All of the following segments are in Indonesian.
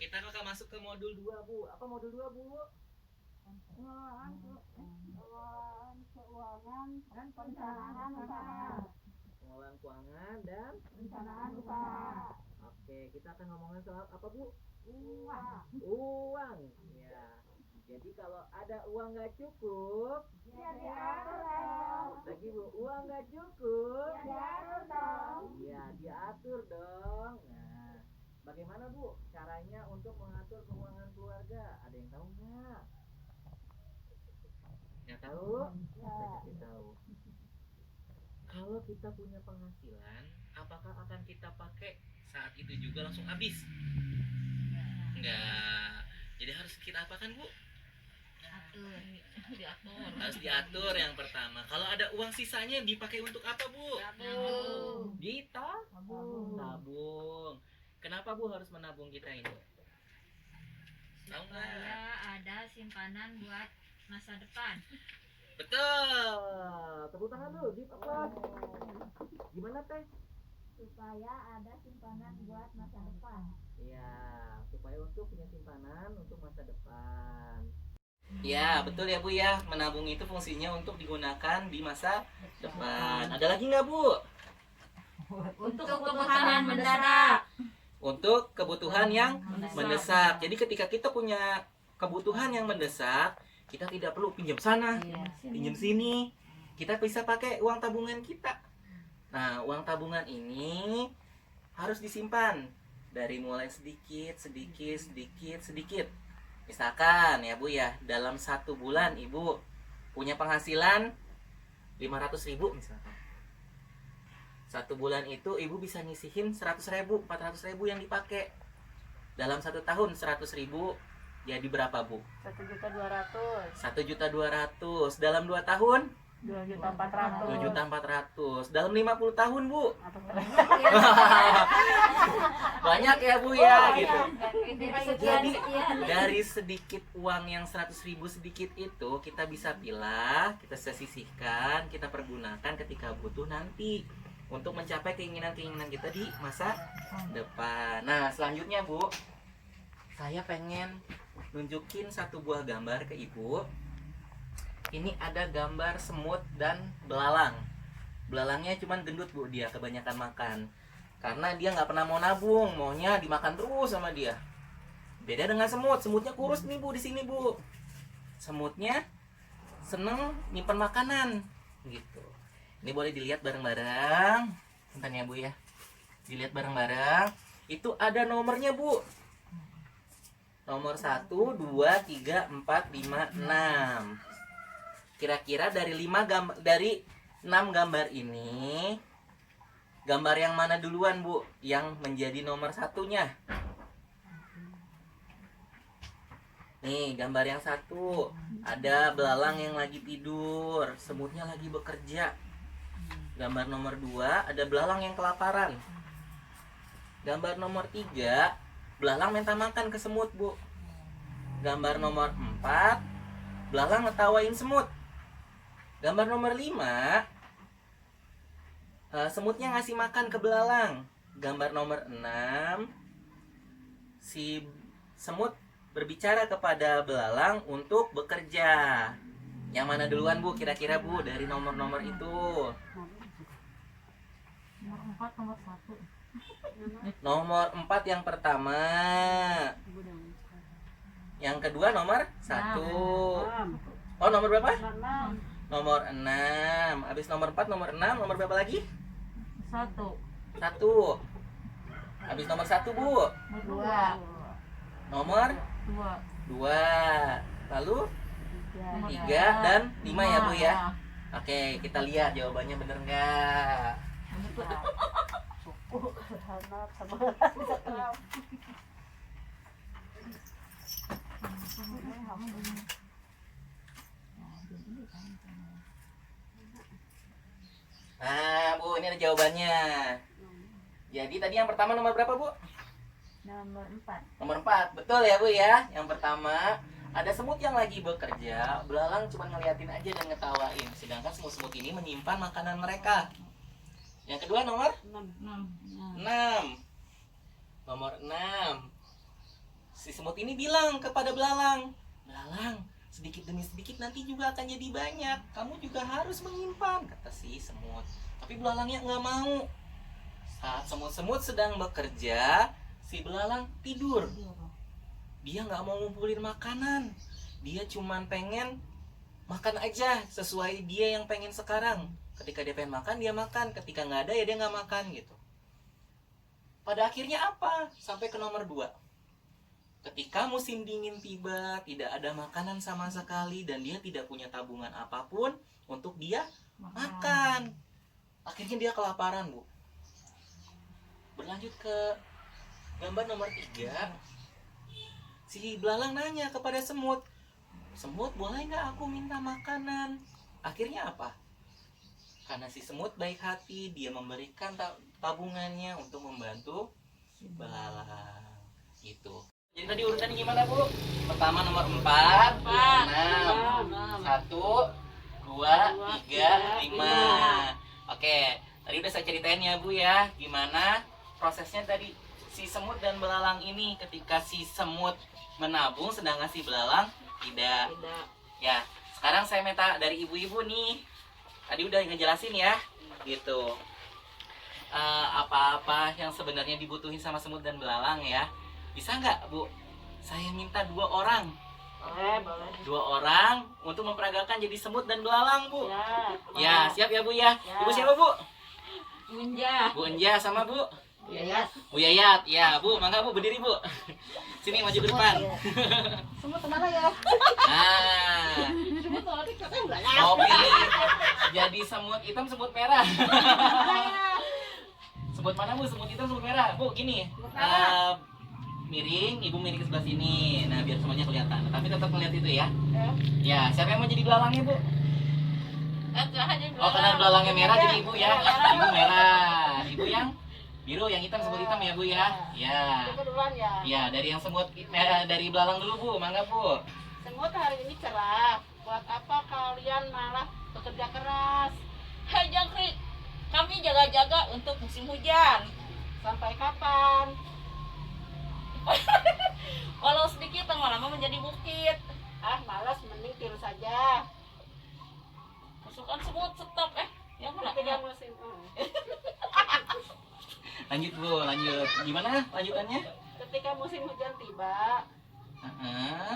kita akan masuk ke modul 2, Bu. Apa modul 2, Bu? Pengelolaan keuangan dan perencanaan usaha. Pengelolaan keuangan dan Perencanaan usaha. Oke, kita akan ngomongin soal apa, Bu? Uang. Uang. Ya. Jadi kalau ada uang nggak cukup, Ya diatur dong. lagi Bu, uang nggak cukup, Ya diatur dong. iya diatur dong. Nah, bagaimana Bu caranya untuk mengatur keuangan keluarga? Ada yang tahu nggak? Nggak tahu? Saya kasih tahu. Kalau kita punya penghasilan, apakah akan kita pakai saat itu juga langsung habis? Enggak. Jadi harus kita apakan, Bu? Harus diatur yang pertama. Kalau ada uang sisanya dipakai untuk apa, Bu? Tabung. Tabung. Kenapa Bu harus menabung kita ini? Tahu nggak? Supaya ada simpanan buat masa depan. Betul. Tepuk tangan dulu, di applause. Gimana Teh? Supaya ada simpanan buat masa depan. Iya, supaya untuk punya simpanan untuk masa depan. Ya, betul ya Bu ya. Menabung itu fungsinya untuk digunakan di masa depan. Ada lagi nggak Bu? Untuk kebutuhan mendadak. Untuk kebutuhan yang mendesak. Jadi ketika kita punya kebutuhan yang mendesak, kita tidak perlu pinjam sana, pinjam sini. Kita bisa pakai uang tabungan kita. Nah, uang tabungan ini harus disimpan dari mulai sedikit. Misalkan ya Bu ya, dalam 1 bulan Ibu punya penghasilan 500.000 misalkan. 1 bulan itu Ibu bisa nyisihin 100.000, 400.000 yang dipakai. Dalam 1 tahun 100.000 jadi berapa Bu? 1.200.000. 1.200.000. Dalam 2 tahun 2.400.000. 2.400.000. Dalam 50 tahun Bu. Banyak ya Bu ya gitu. Jadi dari sedikit uang yang 100.000 sedikit itu kita bisa pilah, kita sisihkan, kita pergunakan ketika butuh nanti untuk mencapai keinginan-keinginan kita di masa depan. Nah, selanjutnya Bu, saya pengen nunjukin satu buah gambar ke Ibu. Ini ada gambar semut dan belalang. Belalangnya cuman gendut Bu, dia kebanyakan makan. Karena dia nggak pernah mau nabung, maunya dimakan terus sama dia. Beda dengan semut, semutnya kurus nih Bu di sini Bu. Semutnya seneng nyimpen makanan, gitu. Ini boleh dilihat bareng-bareng. Bentar ya Bu ya. Dilihat bareng-bareng. Itu ada nomornya Bu. Nomor 1, 2, 3, 4, 5, 6. Kira-kira dari 6 gambar ini, gambar yang mana duluan Bu yang menjadi nomor 1-nya? Nih, gambar yang 1 ada belalang yang lagi tidur, semutnya lagi bekerja. Gambar nomor 2 ada belalang yang kelaparan. Gambar nomor 3 belalang minta makan ke semut Bu. Gambar nomor 4 belalang ngetawain semut. Gambar nomor 5 semutnya ngasih makan ke belalang. Gambar nomor 6 si semut berbicara kepada belalang untuk bekerja. Yang mana duluan Bu kira-kira Bu dari nomor-nomor itu? Nomor 4 yang pertama. Yang kedua nomor 1. Oh, nomor berapa? Nomor 6. Habis nomor 4, nomor 6, nomor berapa lagi? 1. Habis nomor 1 Bu. 2. Nomor 2. Lalu 3 dan 5 ya Bu ya. Oke, kita lihat jawabannya bener nggak? Nah Bu, ini ada jawabannya. Jadi tadi yang pertama nomor berapa Bu? Nomor 4. Nomor 4, betul ya Bu ya. Yang pertama ada semut yang lagi bekerja, belalang cuma ngeliatin aja dan ngetawain. Sedangkan semut-semut ini menyimpan makanan mereka. Yang kedua nomor 6. Nomor 6 si semut ini bilang kepada belalang, "Belalang, sedikit demi sedikit nanti juga akan jadi banyak. Kamu juga harus menyimpan," kata si semut. Tapi belalangnya nggak mau. Saat semut-semut sedang bekerja, si belalang tidur. Dia nggak mau ngumpulin makanan. Dia cuman pengen makan aja sesuai dia yang pengen sekarang. Ketika dia pengen makan, dia makan. Ketika nggak ada, ya dia nggak makan gitu. Pada akhirnya apa? Sampai ke nomor 2. Ketika musim dingin tiba, tidak ada makanan sama sekali dan dia tidak punya tabungan apapun untuk dia makan. Akhirnya dia kelaparan, Bu. Berlanjut ke gambar nomor 3. Si belalang nanya kepada semut, "Semut, boleh nggak aku minta makanan?" Akhirnya apa? Karena si semut baik hati, dia memberikan tabungannya untuk membantu belalang. Gitu. Jadi tadi urutannya gimana, Bu? Pertama nomor 4, 6, 1, 2, 3, 5. Oke, tadi udah saya ceritain ya, Bu ya, gimana prosesnya tadi si semut dan belalang ini ketika si semut menabung sedangkan si belalang tidak. Ya, sekarang saya minta dari ibu-ibu nih. Tadi udah ngejelasin ya, gitu. Apa-apa yang sebenarnya dibutuhin sama semut dan belalang ya. Bisa nggak, Bu? Saya minta 2 orang. Boleh. 2 orang untuk memperagakan jadi semut dan belalang, Bu. Ya, Ya, siap ya, Bu ya. Ya. Ibu siapa, Bu? Munja. Bu Enja sama Bu ya. Bu Yayat. Ya, Bu, mangga Bu berdiri, Bu. Sini maju ke depan. Semua kemana ya? Nah, Semua tadi katanya banyak. mau pilih jadi semut hitam, semut merah. Semut mana, Bu? Semut hitam, semut merah. Bu, gini. Miring, Ibu miring ke sebelah sini. Nah, biar semuanya kelihatan. Tapi tetap melihat itu ya. Ya, siapa yang mau jadi belalangnya, Bu? Oh, karena belalangnya merah jadi Ibu ya. Ibu merah. Ibu yang biru, yang hitam semut hitam ya, Bu ya. Ya. Itu duluan ya. Ya, dari yang semut dari belalang dulu, Bu. Mangga, Bu. Semut hari ini cerah. Buat apa kalian malah bekerja keras? Hai jangkrik, kami jaga-jaga untuk musim hujan. Sampai kapan? Walau sedikit lama-lama menjadi bukit. Ah, malas, mending tiru saja. Masukkan semut, stop. Yang mana? Ketika musim Lanjut, Bu. Lanjut. Gimana lanjutannya? ketika musim hujan tiba, Heeh.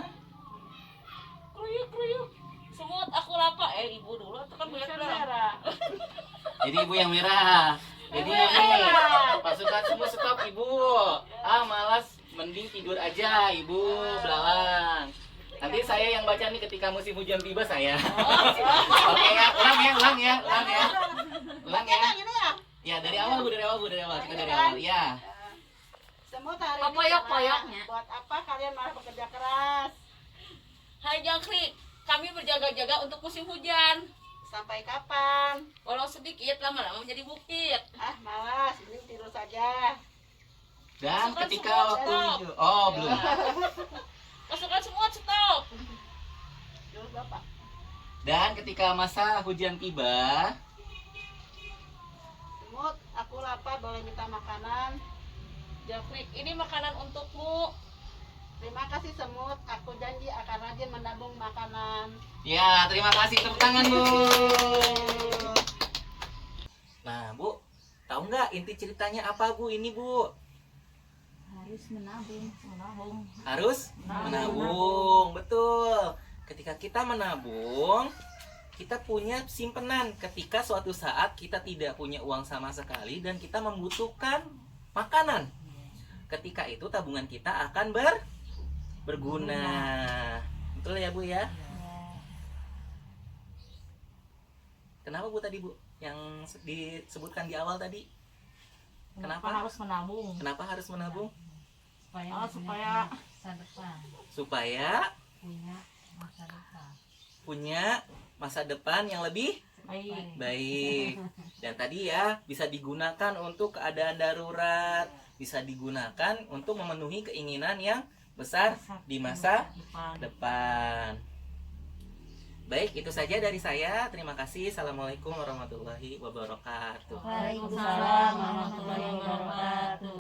Kruyuk. Semut, aku lapar. Ibu dulu. Itu kan bukan bukan merah. Jadi Ibu yang merah. Jadi ini pasukan semut stop, Ibu. Malas, mending tidur aja, Ibu belalang. Nanti saya yang baca nih ketika musim hujan tiba saya. Oke ya, ulang ya. Ini ya. Ya, dari awal, Bu, Kita dari awal. Ya. Semut hari ini Koyok-koyoknya. cerah. Buat apa kalian malah bekerja keras? Hai jangkrik, kami berjaga-jaga untuk musim hujan. Sampai kapan? Walau sedikit lama-lama menjadi bukit. Ah, malas, mending tidur saja. Dan Pasukan ketika semut waktu stop. belum. Masukkan semut, stop. Dulu Bapak. Dan ketika masa hujan tiba, Semut, aku lapar, boleh minta makanan? Jangkrik, ini makanan untukmu. Terima kasih semut, aku janji akan rajin menabung makanan. ya terima kasih, tepuk tangan, Bu. Nah, Bu, tahu nggak inti ceritanya apa, Bu? Ini, Bu. Harus menabung. Harus menabung, betul. Ketika kita menabung, kita punya simpenan. Ketika suatu saat kita tidak punya uang sama sekali dan kita membutuhkan makanan, ketika itu tabungan kita akan berguna. Betul ya, Bu ya? Kenapa, Bu, tadi, Bu? Yang disebutkan di awal tadi? Kenapa harus menabung? Kenapa harus menabung? Supaya Supaya punya masa depan. punya masa depan yang lebih baik. Dan tadi ya bisa digunakan untuk keadaan darurat, bisa digunakan untuk memenuhi keinginan yang besar di masa depan. Baik, itu saja dari saya. Terima kasih. Assalamualaikum warahmatullahi wabarakatuh. Waalaikumsalam warahmatullahi wabarakatuh.